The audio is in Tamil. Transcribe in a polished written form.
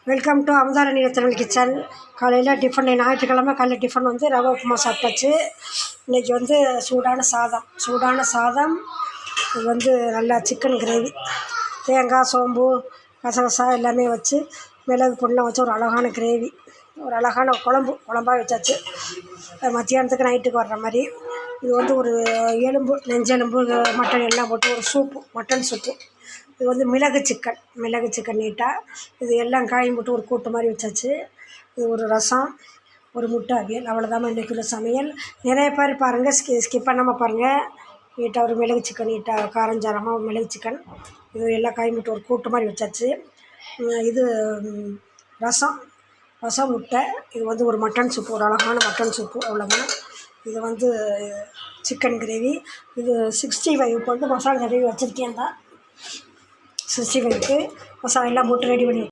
Welcome to Amutharani Ratnavel kitchen. காலையில் டிஃபன் ஞாயிற்றுக்கிழமை காலையில் டிஃபன் வந்து ரவை உப்புமா சாப்பிட்டாச்சு. இன்றைக்கி வந்து சூடான சாதம் இது வந்து நல்லா சிக்கன் கிரேவி, தேங்காய் சோம்பு கசகசா எல்லாமே வச்சு மிளகு பொடிலாம் வச்சு ஒரு அழகான கிரேவி, ஒரு அழகான குழம்பாக வச்சாச்சு. மத்தியானத்துக்கு நைட்டுக்கு வர்ற மாதிரி. இது வந்து ஒரு எலும்பு, நெஞ்செலும்பு, மட்டன் எல்லாம் போட்டு ஒரு சூப்பு, மட்டன் சூப்பு. இது வந்து மிளகு சிக்கன் நீட்டாக இது எல்லாம் காயும் போட்டு ஒரு கூட்டு மாதிரி வச்சாச்சு. இது ஒரு ரசம், ஒரு முட்டை அவியல். அவ்வளோதாம்மா இன்றைக்கி உள்ள சமையல். நிறைய பேர் பாருங்கள், ஸ்கிப் பண்ணாமல் பாருங்கள். நீட்டாக ஒரு மிளகு சிக்கன், நீட்டாக காரஞ்சாரமாக ஒரு மிளகு சிக்கன். இது எல்லாம் காயும் போட்டு ஒரு கூட்டு மாதிரி வச்சாச்சு. இது ரசம், முட்டை. இது வந்து ஒரு மட்டன் சூப்பு, ஒரு அழகான மட்டன் சூப்பு. அவ்வளோதான். இது வந்து சிக்கன் கிரேவி. இது 65 வந்து மசாலா தடவி வச்சுருக்கேன் தான். 65க்கு மசாலா எல்லாம் போட்டு ரெடி பண்ணி